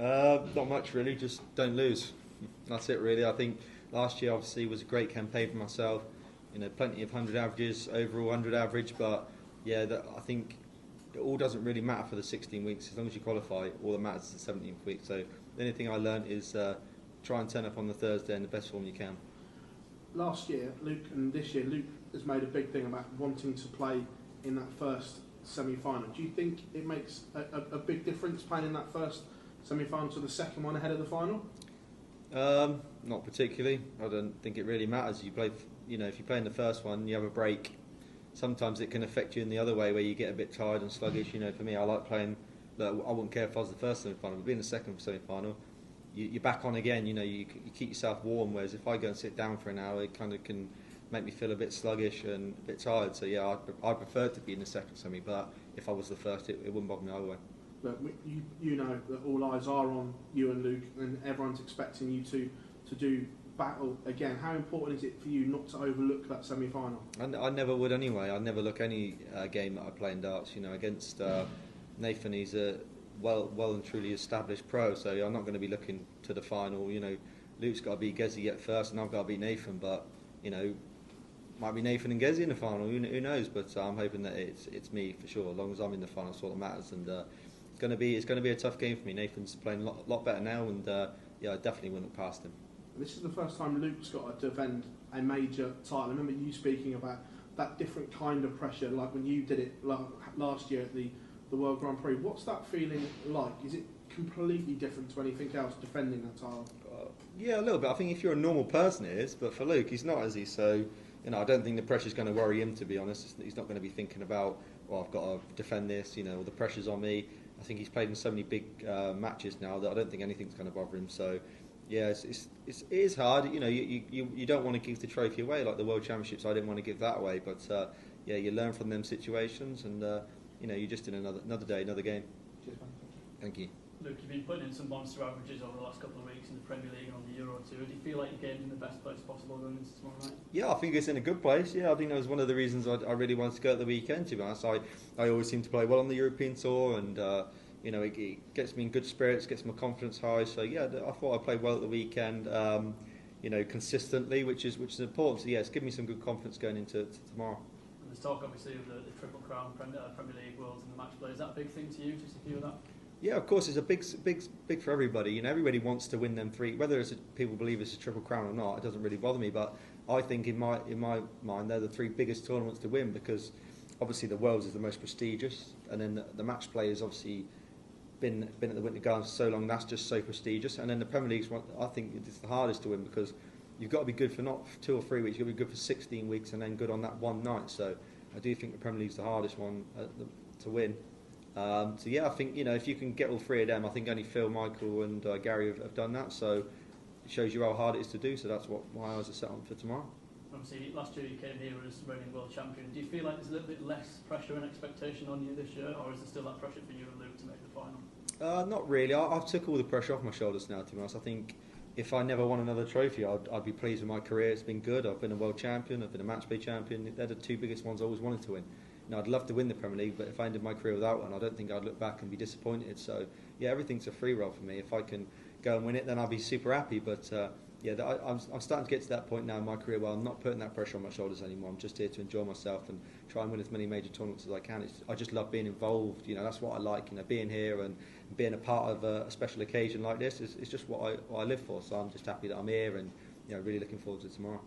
Not much really, just don't lose. That's it really. I think last year obviously was a great campaign for myself. You know, plenty of 100 averages, overall 100 average, but yeah, I think it all doesn't really matter for the 16 weeks. As long as you qualify, all that matters is the 17th week. So the only thing I learned is try and turn up on the Thursday in the best form you can. Last year, Luke, and this year, Luke has made a big thing about wanting to play in that first semi-final. Do you think it makes a big difference playing in that first semi-final to the second one ahead of the final? Not particularly. I don't think it really matters. You play, you know, if you play in the first one, you have a break. Sometimes it can affect you in the other way, where you get a bit tired and sluggish. You know, for me, I like playing. Look, I wouldn't care if I was the first semi-final, but being the second semi-final, you're back on again. You know, you keep yourself warm. Whereas if I go and sit down for an hour, it kind of can make me feel a bit sluggish and a bit tired. So yeah, I prefer to be in the second semi, but if I was the first, it wouldn't bother me either way. Look, you know that all eyes are on you and Luke, and everyone's expecting you to do battle again. How important is it for you not to overlook that semi-final? I never would anyway. I never look any game that I play in darts. You know, against Nathan, he's a well and truly established pro, so I'm not going to be looking to the final. You know, Luke's got to beat Gezi at first, and I've got to beat Nathan. But you know, might be Nathan and Gezi in the final. Who knows? But I'm hoping that it's me for sure. As long as I'm in the final, that's all that matters. And it's going to be a tough game for me. Nathan's playing a lot better now, and yeah, I definitely wouldn't look past him. This is the first time Luke's got to defend a major title. I remember you speaking about that different kind of pressure, like when you did it last year at the World Grand Prix. What's that feeling like? Is it completely different to anything else defending that title? Yeah, a little bit. I think if you're a normal person, it is. But for Luke, he's not, is he? So, you know, I don't think the pressure's going to worry him, to be honest. He's not going to be thinking about, well, I've got to defend this, you know, the pressure's on me. I think he's played in so many big matches now that I don't think anything's going to bother him. So, yeah, it is hard. You know, you don't want to give the trophy away, like the World Championships. I didn't want to give that away, but yeah, you learn from them situations, and you know, you're just in another day, another game. Cheers, man. Thank you. Luke, you've been putting in some monster averages over the last couple of weeks in the Premier League and on the Euro too. Do you feel like your game's in the best place possible going into tomorrow night? Yeah, I think it's in a good place. Yeah, I think that was one of the reasons I really wanted to go at the weekend. To be honest, I always seem to play well on the European tour, and you know, it gets me in good spirits, gets my confidence high. So yeah, I thought I played well at the weekend. You know, consistently, which is important. So yeah, it's given me some good confidence going into tomorrow. And there's talk obviously of the Triple Crown, Premier League, Worlds, and the match play. Is that a big thing to you to secure that? Yeah, of course, it's a big for everybody. You know, everybody wants to win them three. Whether people believe it's a Triple Crown or not, it doesn't really bother me. But I think in my mind, they're the three biggest tournaments to win, because obviously the Worlds is the most prestigious, and then the match play has obviously been at the Winter Gardens for so long. That's just so prestigious. And then the Premier League's one, I think it's the hardest to win, because you've got to be good for not 2 or 3 weeks. You've got to be good for 16 weeks, and then good on that one night. So I do think the Premier League's the hardest one to win. So yeah, I think, you know, if you can get all three of them, I think only Phil, Michael and Gary have done that, so it shows you how hard it is to do. So that's what my eyes are set on for tomorrow. Obviously last year you came here as reigning world champion. Do you feel like there's a little bit less pressure and expectation on you this year, or is there still that pressure for you and Luke to make the final? Not really. I've took all the pressure off my shoulders now, to be honest. I think if I never won another trophy, I'd be pleased with my career. It's been good. I've been a world champion, I've been a match play champion. They're the two biggest ones I always wanted to win. You know, I'd love to win the Premier League, but if I ended my career without one, I don't think I'd look back and be disappointed. So, yeah, everything's a free roll for me. If I can go and win it, then I'll be super happy. But, yeah, I'm starting to get to that point now in my career where I'm not putting that pressure on my shoulders anymore. I'm just here to enjoy myself and try and win as many major tournaments as I can. I just love being involved. You know, that's what I like. You know, being here and being a part of a special occasion like this is just what I live for. So I'm just happy that I'm here and, you know, really looking forward to tomorrow.